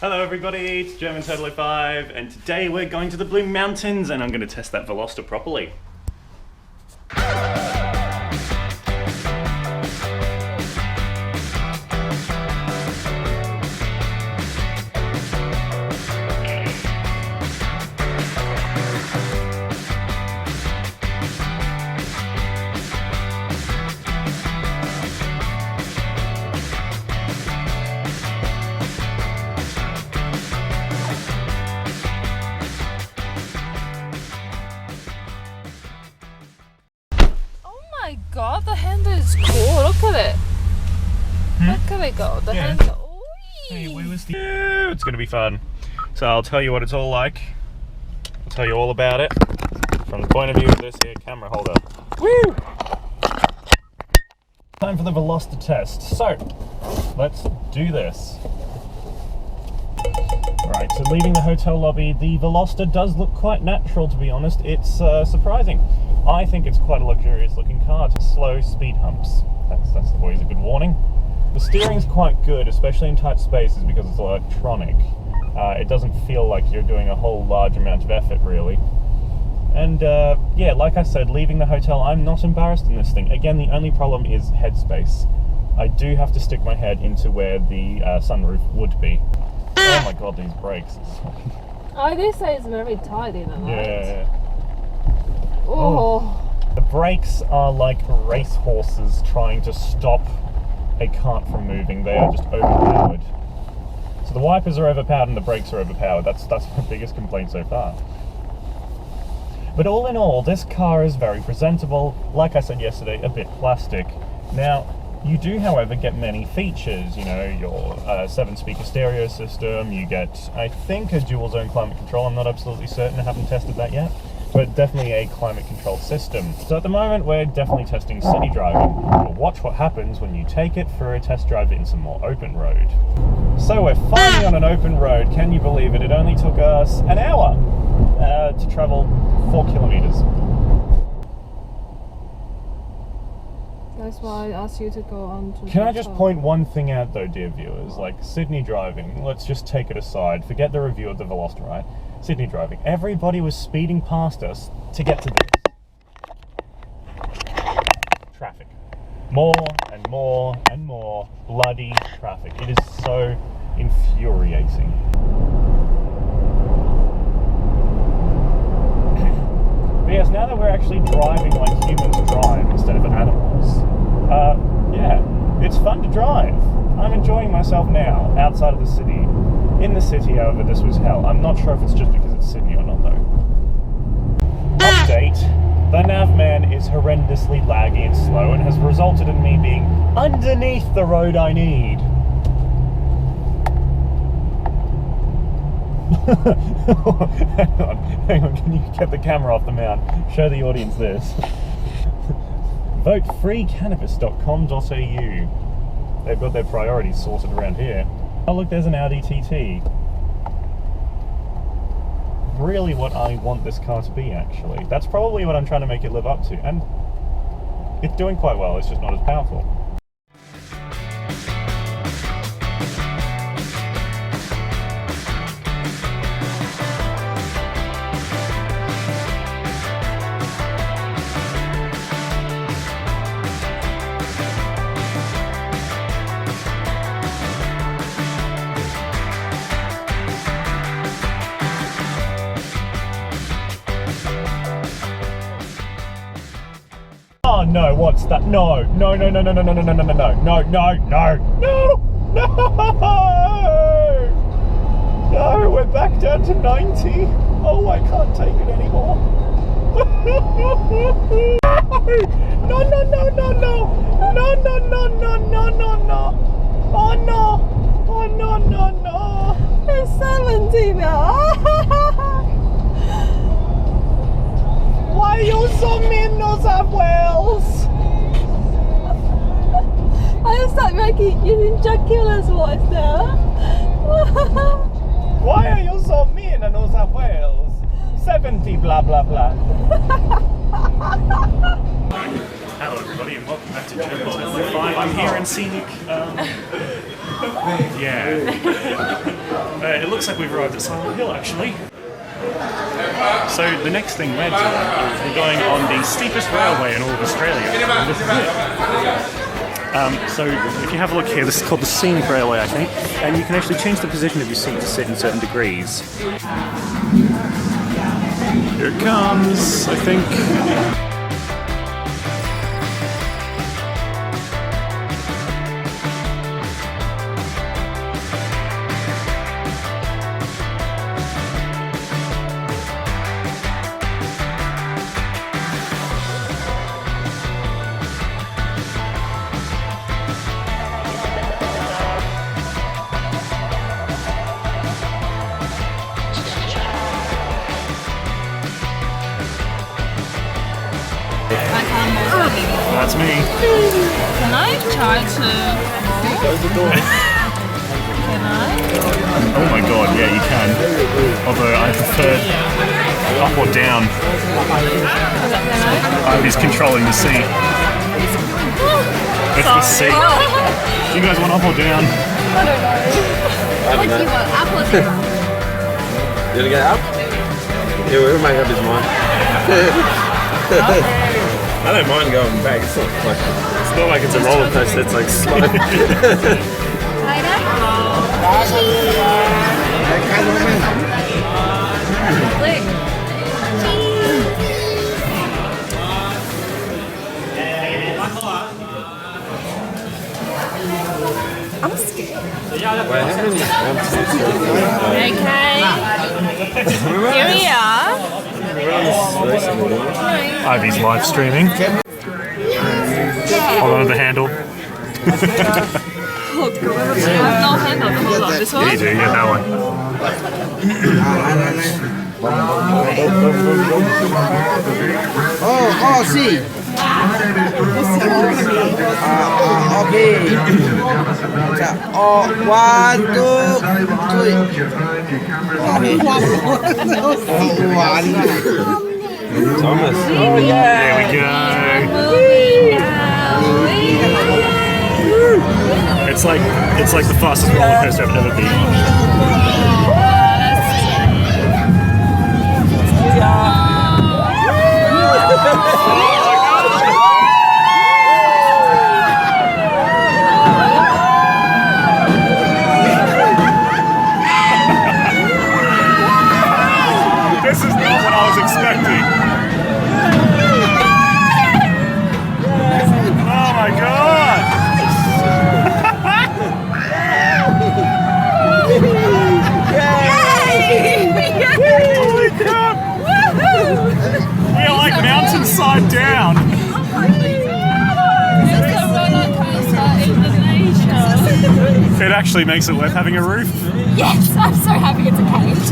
Hello everybody, it's German Totally 5, and today we're going to the Blue Mountains and I'm going to test that veloster properly. Oh my god, the handle is cool. Look at it. Look at it go. The handle. Hey, where was the... It's going to be fun. So I'll tell you what it's all like. I'll tell you all about it from the point of view of this here camera holder. Woo! Time for the veloster test. So, let's do this. Alright, so leaving the hotel lobby, the veloster does look quite natural, to be honest. It's surprising. I think it's quite a luxurious looking car. Slow speed humps. That's always a good warning. The steering's quite good, especially in tight spaces because it's electronic. It doesn't feel like you're doing a whole large amount of effort, really. And yeah, like I said, leaving the hotel, I'm not embarrassed in this thing. Again, the only problem is headspace. I do have to stick my head into where the sunroof would be. Oh my god, these brakes. I did say it's very tight in the night. Yeah. Oh. The brakes are like race horses trying to stop a cart from moving. They are just overpowered. So the wipers are overpowered and the brakes are overpowered. That's my biggest complaint so far. But all in all, this car is very presentable. Like I said yesterday, a bit plastic. Now, you do, however, get many features. You know, your 7-speaker stereo system. You get, I think, a dual-zone climate control. I'm not absolutely certain. I haven't tested that yet. But definitely a climate-controlled system. So at the moment, we're definitely testing city driving. We'll watch what happens when you take it for a test drive in some more open road. So we're finally on an open road. Can you believe it? It only took us an hour to travel 4 kilometers. That's why I asked you to go on to... Can I just point one thing out though, dear viewers? Like, Sydney driving, let's just take it aside. Forget the review of the veloster, right? Sydney driving. Everybody was speeding past us to get to this. Traffic. More and more and more bloody traffic. It is so infuriating. But yes, now that we're actually driving like humans drive instead of animals, yeah, it's fun to drive. I'm enjoying myself now, outside of the city. In the city, however, this was hell. I'm not sure if it's just because it's Sydney or not, though. Update. The navman is horrendously laggy and slow and has resulted in me being underneath the road I need. Hang on, can you get the camera off the mount? Show the audience this. VoteFreeCannabis.com.au. They've got their priorities sorted around here. Oh look, there's an Audi TT. Really what I want this car to be, actually. That's probably what I'm trying to make it live up to. And it's doing quite well, it's just not as powerful. Oh no, what's that? No, no, no, no, no, no, no, no, no, no, no, no, no, no, no, no, no, we're back down to 90. Oh, I can't take it anymore. No, no, no, no, no, no, no, no, no, no, no, no, oh no, oh no, no, no. It's 70 now. Why are you so mean, New South Wales? I start making using Dracula's voice now. Why are you so mean, New South Wales? 70 blah blah blah. Hello everybody and welcome back to German Totally 5. I'm here in scenic, yeah. It looks like we've arrived at Silent Hill, actually. So the next thing we're doing is we're going on the steepest railway in all of Australia. And this is it. So if you have a look here, this is called the Scenic Railway, I think, and you can actually change the position of your seat to sit in certain degrees. Here it comes, I think. That's me. Can I try to Close the door. Can I? Oh my god, yeah, you can. Although I prefer up or down. He's controlling the seat. It's the seat. You guys want up or down? I don't know. You want up or down? You wanna get up? Yeah, we'll make up his mind. I don't mind going back. It's not like it's a roller coaster. It's like slow. I'm scared. Okay. Here we are. Ivy's live streaming. Hold on to the handle. I have no handle. Hold on, this one? Yeah, you do, yeah, that one. Oh, see. Okay. Oh, 1, 2, 3. Thomas. Oh, yeah. There we go. It's like the fastest roller coaster I've ever been on. This is not what I was expecting. Oh my god! Holy crap! We are like mountainside down. It actually makes it worth having a roof. Yes, I'm so happy it's a cage.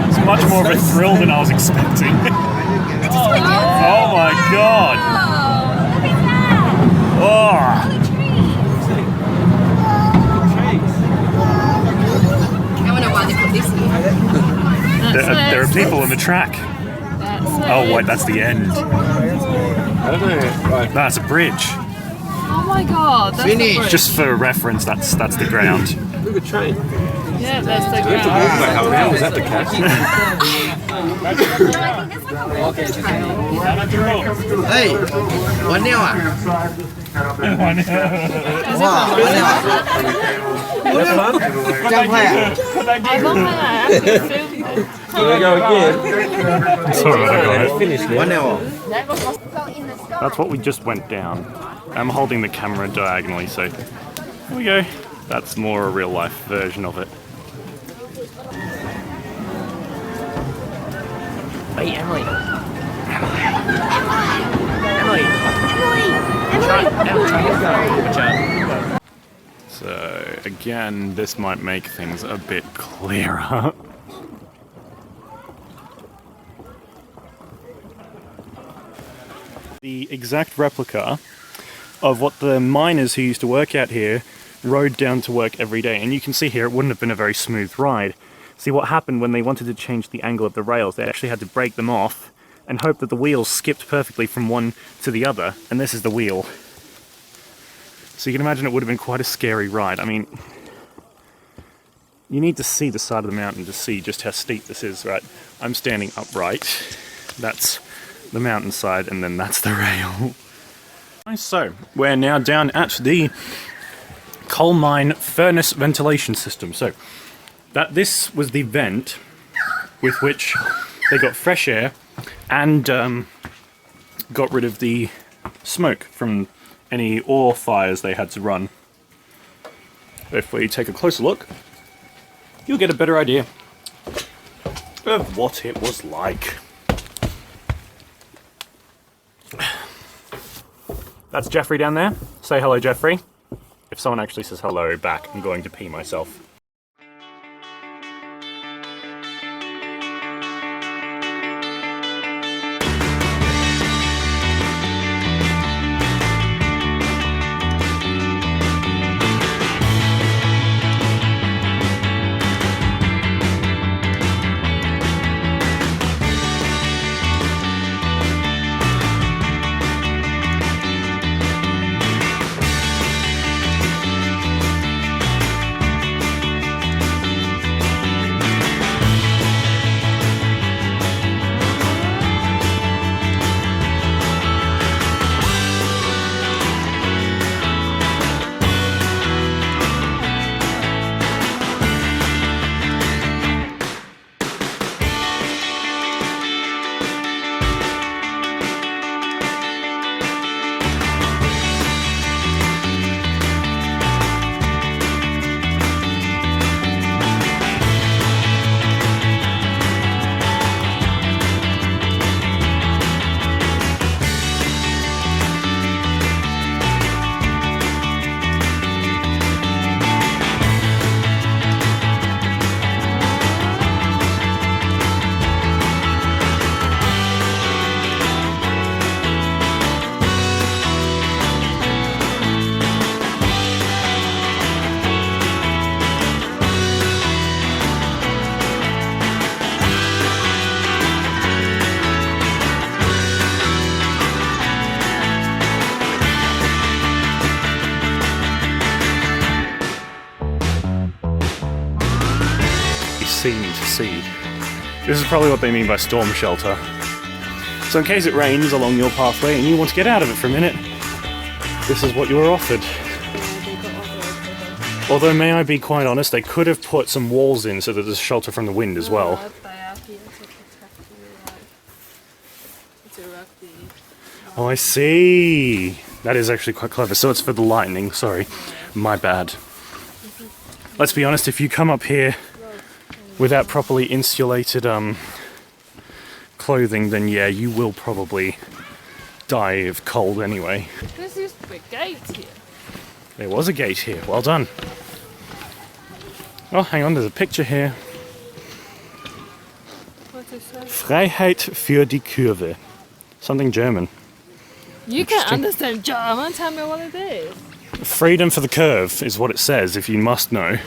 It's much more of a thrill than I was expecting. Oh my god! Oh. I wonder why they put this here. There are people in the track. Oh wait, that's the end. I don't know. Right. That's a bridge. Oh my god, that's Finish. the bridge. Just for reference, that's the ground. Look at train. Yeah, that's the We have to ground. walk back up now. Was that the catch? Hey, 1 hour. Wow, 1 hour. Jump higher. I don't know, I actually filmed it. Here we go again. It's alright, I got it. Finished now. 1 hour. That's what we just went down. I'm holding the camera diagonally, so here we go. That's more a real life version of it. Hey, Emily. So again, this might make things a bit clearer. The exact replica of what the miners who used to work out here rode down to work every day. And you can see here it wouldn't have been a very smooth ride. See, what happened when they wanted to change the angle of the rails, they actually had to break them off and hope that the wheels skipped perfectly from one to the other. And this is the wheel. So you can imagine it would have been quite a scary ride. I mean, you need to see the side of the mountain to see just how steep this is, right? I'm standing upright. That's the mountainside, and then that's the rail. So, we're now down at the coal mine furnace ventilation system. So, this was the vent with which they got fresh air and got rid of the smoke from any ore fires they had to run. If we take a closer look, you'll get a better idea of what it was like. That's Jeffrey down there. Say hello, Jeffrey. If someone actually says hello back, I'm going to pee myself. Scene to see. This is probably what they mean by storm shelter. So in case it rains along your pathway and you want to get out of it for a minute, this is what you were offered. Although, may I be quite honest, they could have put some walls in so that there's shelter from the wind as well. Oh, I see. That is actually quite clever. So it's for the lightning, sorry. My bad. Let's be honest, if you come up here without properly insulated clothing, then yeah, you will probably die of cold anyway. This used to be a gate here. There was a gate here, well done. Oh, hang on, there's a picture here. What is that? Freiheit für die Kurve. Something German. You can understand German, tell me what it is. Freedom for the curve is what it says, if you must know.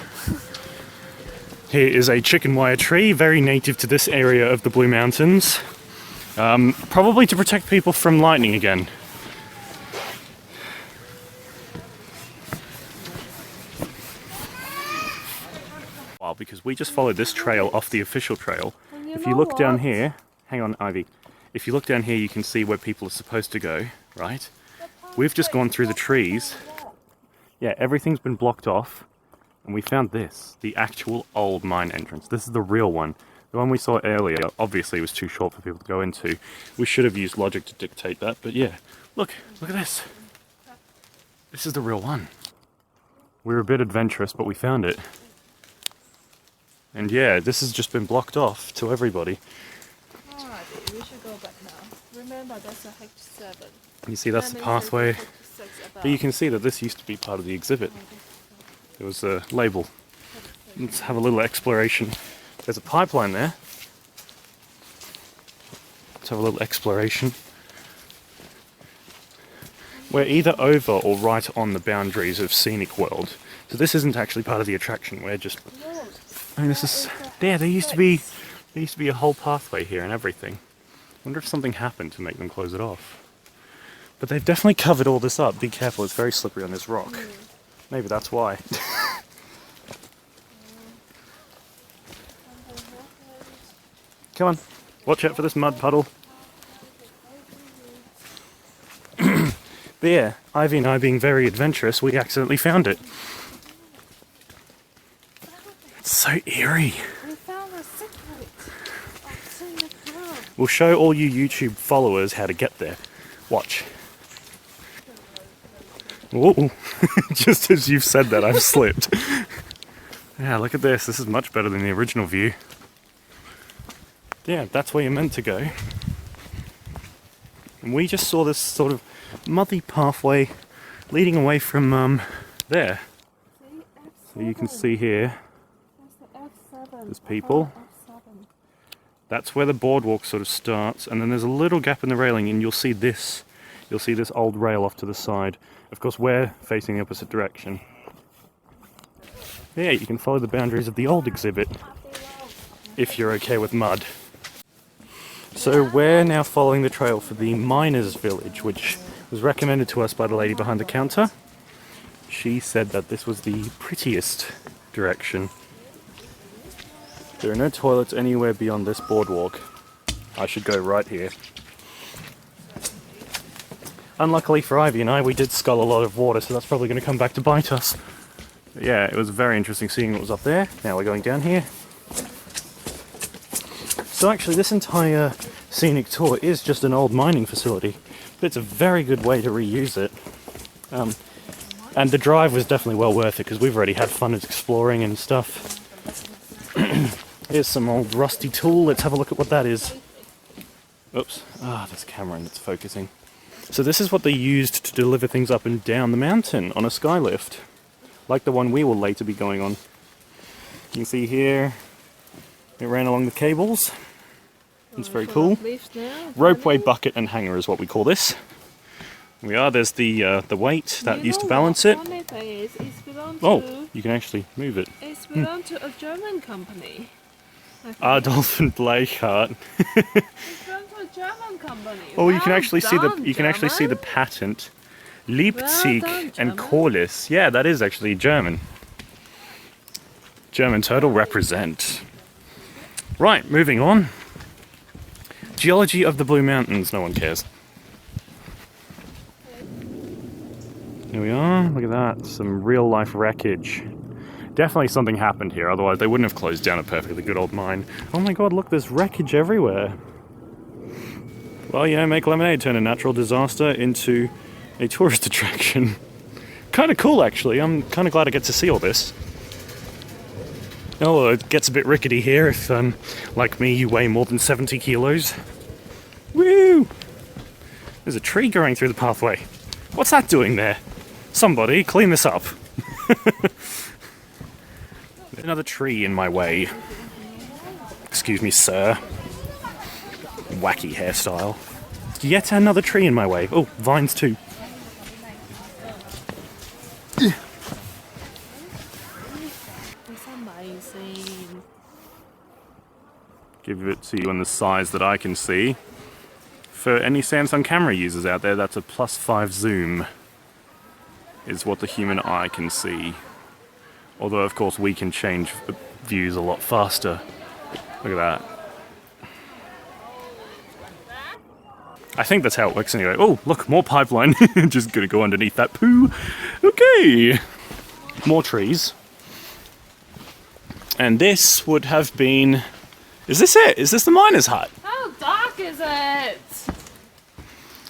Here is a chicken wire tree, very native to this area of the Blue Mountains. Probably to protect people from lightning again. Because we just followed this trail off the official trail. If you look down here, hang on, Ivy. If you look down here, you can see where people are supposed to go, right? We've just gone through the trees. Yeah, everything's been blocked off. And we found this, the actual old mine entrance. This is the real one. The one we saw earlier, obviously, was too short for people to go into. We should have used logic to dictate that, but yeah. Look at this. This is the real one. We were a bit adventurous, but we found it. And yeah, this has just been blocked off to everybody. Alrighty, we should go back now. Remember, that's a Hect 7. You see, that's the pathway. But you can see that this used to be part of the exhibit. There was a label. Let's have a little exploration. There's a pipeline there. Let's have a little exploration. We're either over or right on the boundaries of Scenic World. So this isn't actually part of the attraction. We're just... I mean, this is... Yeah, there used to be a whole pathway here and everything. I wonder if something happened to make them close it off. But they've definitely covered all this up. Be careful, it's very slippery on this rock. Maybe that's why. Come on, watch out for this mud puddle. But yeah, Ivy and I being very adventurous, we accidentally found it. It's so eerie. We found a secret. It's in the cloud. We'll show all you YouTube followers how to get there. Watch. Whoa. Just as you've said that, I've slipped. Yeah, look at this. This is much better than the original view. Yeah, that's where you're meant to go. And we just saw this sort of muddy pathway leading away from there. So you can see here, there's people. That's where the boardwalk sort of starts, and then there's a little gap in the railing, and you'll see this old rail off to the side. Of course, we're facing the opposite direction. Yeah, you can follow the boundaries of the old exhibit, if you're okay with mud. So we're now following the trail for the miners' village, which was recommended to us by the lady behind the counter. She said that this was the prettiest direction. There are no toilets anywhere beyond this boardwalk. I should go right here. Unluckily for Ivy and I, we did scull a lot of water, so that's probably going to come back to bite us. But yeah, it was very interesting seeing what was up there. Now we're going down here. So actually this entire scenic tour is just an old mining facility, but it's a very good way to reuse it. And the drive was definitely well worth it because we've already had fun exploring and stuff. Here's some old rusty tool. Let's have a look at what that is. Oops. Ah, there's a camera and it's focusing. So this is what they used to deliver things up and down the mountain on a sky lift, like the one we will later be going on. You can see here, it ran along the cables. It's very cool. Ropeway, bucket and hanger is what we call this. There's the weight that used to balance it. Oh, you can actually move it. It's belonged to a German company. Adolf and Bleichhardt. It's belonged to a German company. Oh, you can Well actually see the patent. Leipzig Well done, and German. Corliss. Yeah, that is actually German. German turtle represent. Right, moving on. Geology of the Blue Mountains. No one cares. Here we are. Look at that. Some real life wreckage. Definitely something happened here, otherwise they wouldn't have closed down a perfectly good old mine. Oh my god, look, there's wreckage everywhere. Well, you know, make lemonade, turn a natural disaster into a tourist attraction. Kind of cool, actually. I'm kind of glad I get to see all this. Oh, it gets a bit rickety here if, like me, you weigh more than 70 kilos. Woo! There's a tree growing through the pathway. What's that doing there? Somebody, clean this up. Another tree in my way. Excuse me, sir. Wacky hairstyle. Yet another tree in my way. Oh, vines too. It's amazing. Give it to you in the size that I can see. For any Samsung camera users out there, that's a +5 zoom. Is what the human eye can see. Although, of course, we can change views a lot faster. Look at that. I think that's how it works anyway. Oh, look, more pipeline. Just gonna go underneath that poo. Okay. More trees. And this would have been... Is this it? Is this the miner's hut? How dark is it?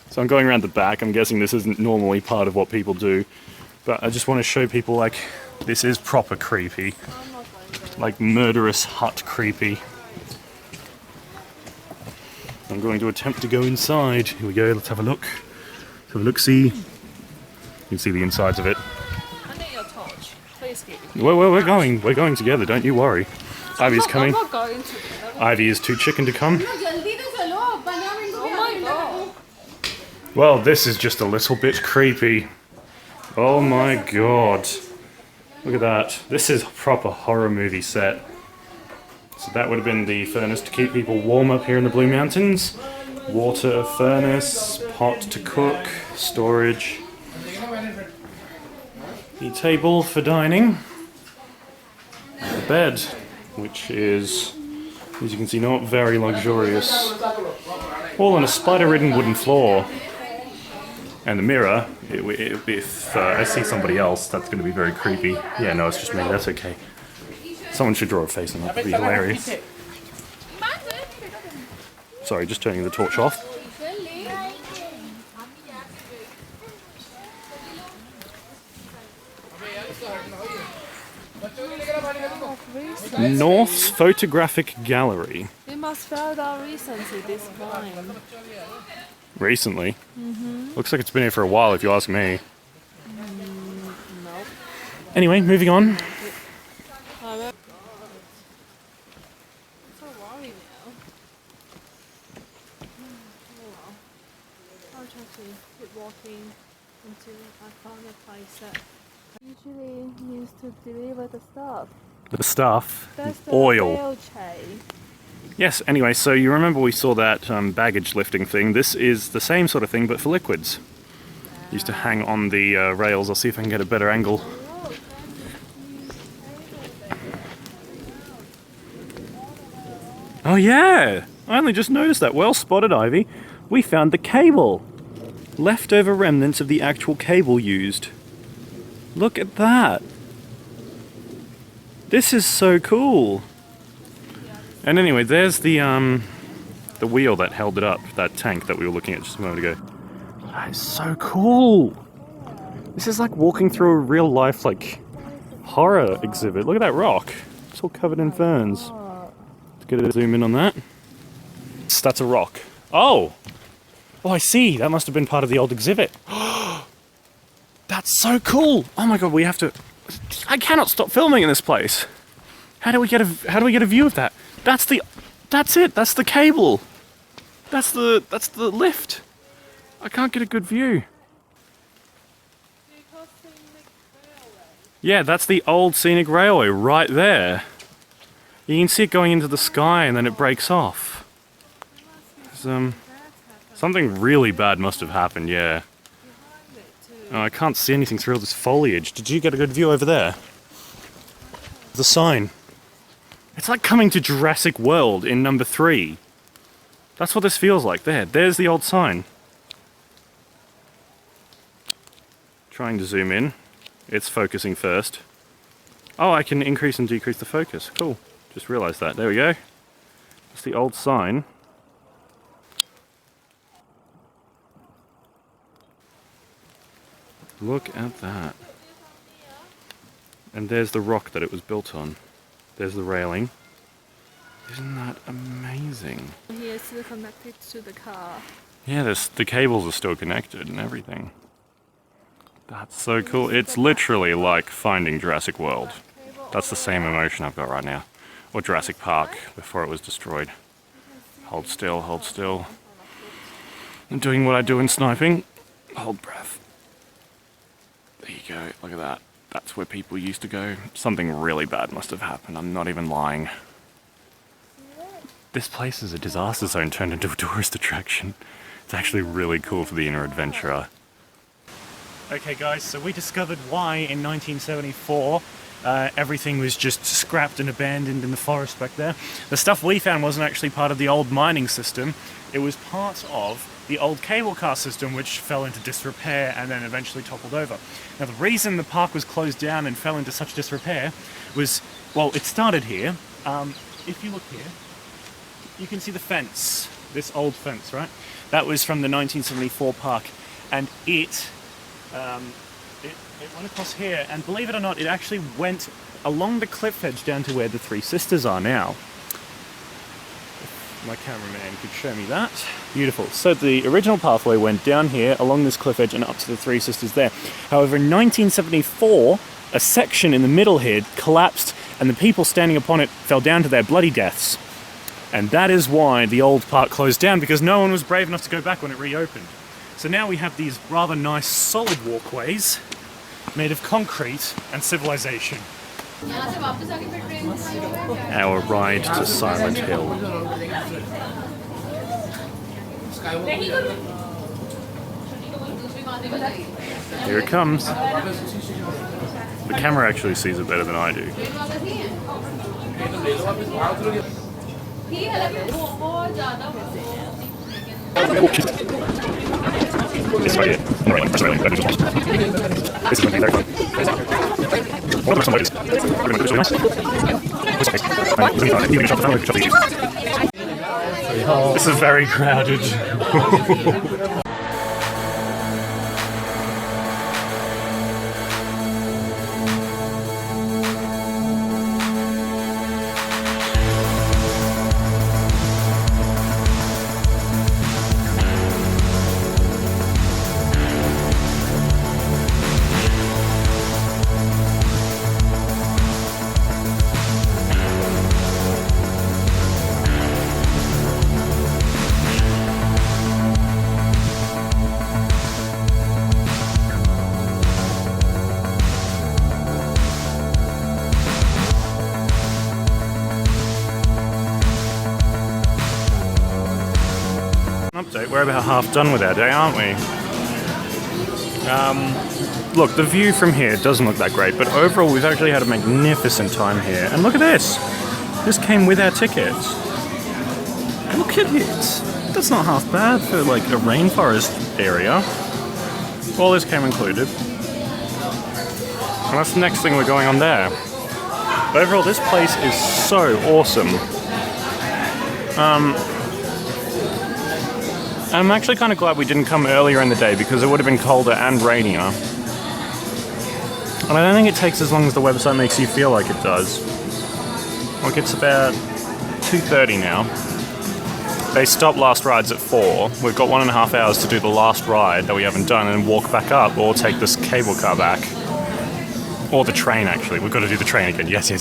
So I'm going around the back. I'm guessing this isn't normally part of what people do. But I just want to show people, like, this is proper creepy. Like, murderous hut creepy. I'm going to attempt to go inside. Here we go, let's have a look. Let's have a look-see. You can see the insides of it. I need your torch. Please give it. Well, we're going together, don't you worry. Ivy's coming. I'm not going to. Ivy is too chicken to come. Oh my god. Well, this is just a little bit creepy. Oh my god. Look at that. This is a proper horror movie set. So that would have been the furnace to keep people warm up here in the Blue Mountains. Water, furnace, pot to cook, storage. The table for dining. The bed, which is, as you can see, not very luxurious. All on a spider-ridden wooden floor. And the mirror, if I see somebody else, that's going to be very creepy. Yeah, no, it's just me, that's okay. Someone should draw a face on that, that'd be hilarious. Sorry, just turning the torch off. North's Photographic Gallery. We must fell down recently this time. Recently? Looks like it's been here for a while if you ask me. Nope. Anyway, moving on. So worried now. I'll try to keep walking until I found a place that usually used to deliver the stuff. The stuff. That's the Oil. rail tray. Yes, anyway, so you remember we saw that baggage lifting thing. This is the same sort of thing, but for liquids. Used to hang on the rails. I'll see if I can get a better angle. Oh yeah! I only just noticed that. Well spotted, Ivy. We found the cable. Leftover remnants of the actual cable used. Look at that. This is so cool. And anyway, there's the wheel that held it up, that tank that we were looking at just a moment ago. That is so cool. This is like walking through a real life like horror exhibit. Look at that rock. It's all covered in ferns. Let's get a zoom in on that. That's a rock. Oh! Oh, I see. That must have been part of the old exhibit. That's so cool. Oh my god, we have to... I cannot stop filming in this place. How do we get a view of that? That's it. That's the cable. That's the lift. I can't get a good view. Yeah, that's the old scenic railway right there. You can see it going into the sky and then it breaks off. Something really bad must have happened, yeah. Oh, I can't see anything through all this foliage. Did you get a good view over there? The sign. It's like coming to Jurassic World in number 3. That's what this feels like. There's the old sign. Trying to zoom in. It's focusing first. Oh, I can increase and decrease the focus. Cool. Just realized that. There we go. That's the old sign. Look at that. And there's the rock that it was built on. There's the railing. Isn't that amazing? Here, still connected to the car. Yeah, the cables are still connected and everything. That's so cool. It's literally like finding Jurassic World. That's the same emotion I've got right now. Or Jurassic Park, before it was destroyed. Hold still, hold still. I'm doing what I do in sniping. Hold breath. There you go, look at that. That's where people used to go. Something really bad must have happened, I'm not even lying. This place is a disaster zone turned into a tourist attraction. It's actually really cool for the inner adventurer. Okay guys, so we discovered why in 1974 everything was just scrapped and abandoned in the forest back there. The stuff we found wasn't actually part of the old mining system. It was part of the old cable car system, which fell into disrepair and then eventually toppled over. Now the reason the park was closed down and fell into such disrepair was, well, it started here. If you look here, you can see the fence, this old fence, right? That was from the 1974 park, and it went across here, and believe it or not, it actually went along the cliff edge down to where the Three Sisters are now. If my cameraman could show me that. Beautiful. So the original pathway went down here, along this cliff edge, and up to the Three Sisters there. However, in 1974, a section in the middle here collapsed, and the people standing upon it fell down to their bloody deaths. And that is why the old park closed down, because no one was brave enough to go back when it reopened. So now we have these rather nice solid walkways made of concrete and civilization. Our ride to Silent Hill. Here it comes. The camera actually sees it better than I do. It's right here. No, right, sorry, this is going to be very fun. Well, some ladies. We're going to do this really nice. This is very crowded. Update, we're about half done with our day, aren't we? Look, the view from here doesn't look that great, but overall we've actually had a magnificent time here. And look at this! This came with our tickets. Look at it! That's not half bad for like a rainforest area. All this came included. And that's the next thing we're going on there. Overall, this place is so awesome. I'm actually kind of glad we didn't come earlier in the day because it would have been colder and rainier. And I don't think it takes as long as the website makes you feel like it does. Like it's about 2:30 now. They stop last rides at 4. We've got 1.5 hours to do the last ride that we haven't done and walk back up or take this cable car back. Or the train actually. We've got to do the train again. Yes.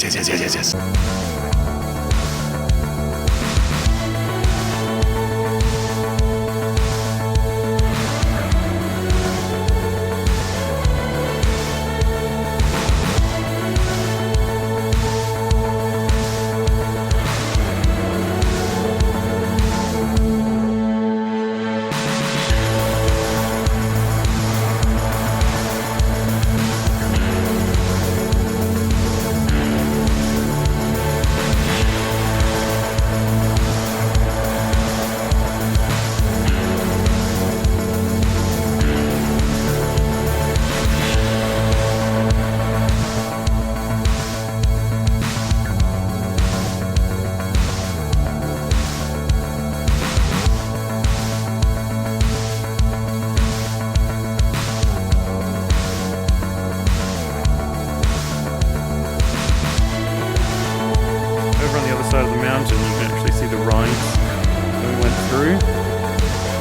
Side of the mountain, you can actually see the rides that we went through.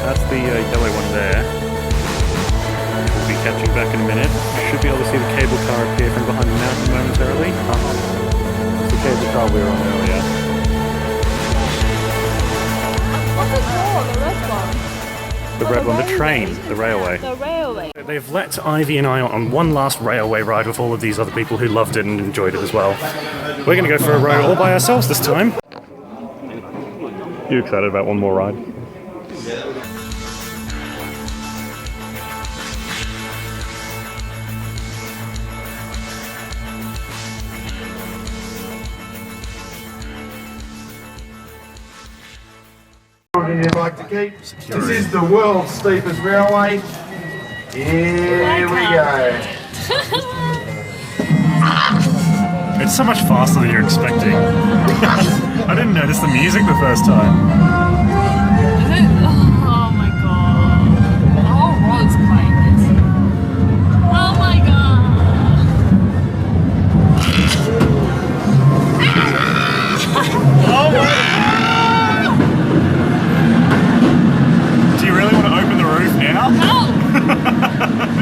That's the yellow one there. We'll be catching back in a minute. You should be able to see the cable car appear from behind the mountain momentarily. That's the cable car we were on earlier. What's it called? The red one? The red one, the train, the railway. The railway. They've let Ivy and I on one last railway ride with all of these other people who loved it and enjoyed it as well. We're going to go for a ride all by ourselves this time. You excited about one more ride? You'd like to keep. This is the world's steepest railway. Here we go. It's so much faster than you're expecting. I didn't notice the music the first time. Is it? Oh my god. The whole road's playing this. Oh my god. Oh my! Do you really want to open the roof now? No!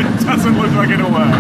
It doesn't look like it'll work.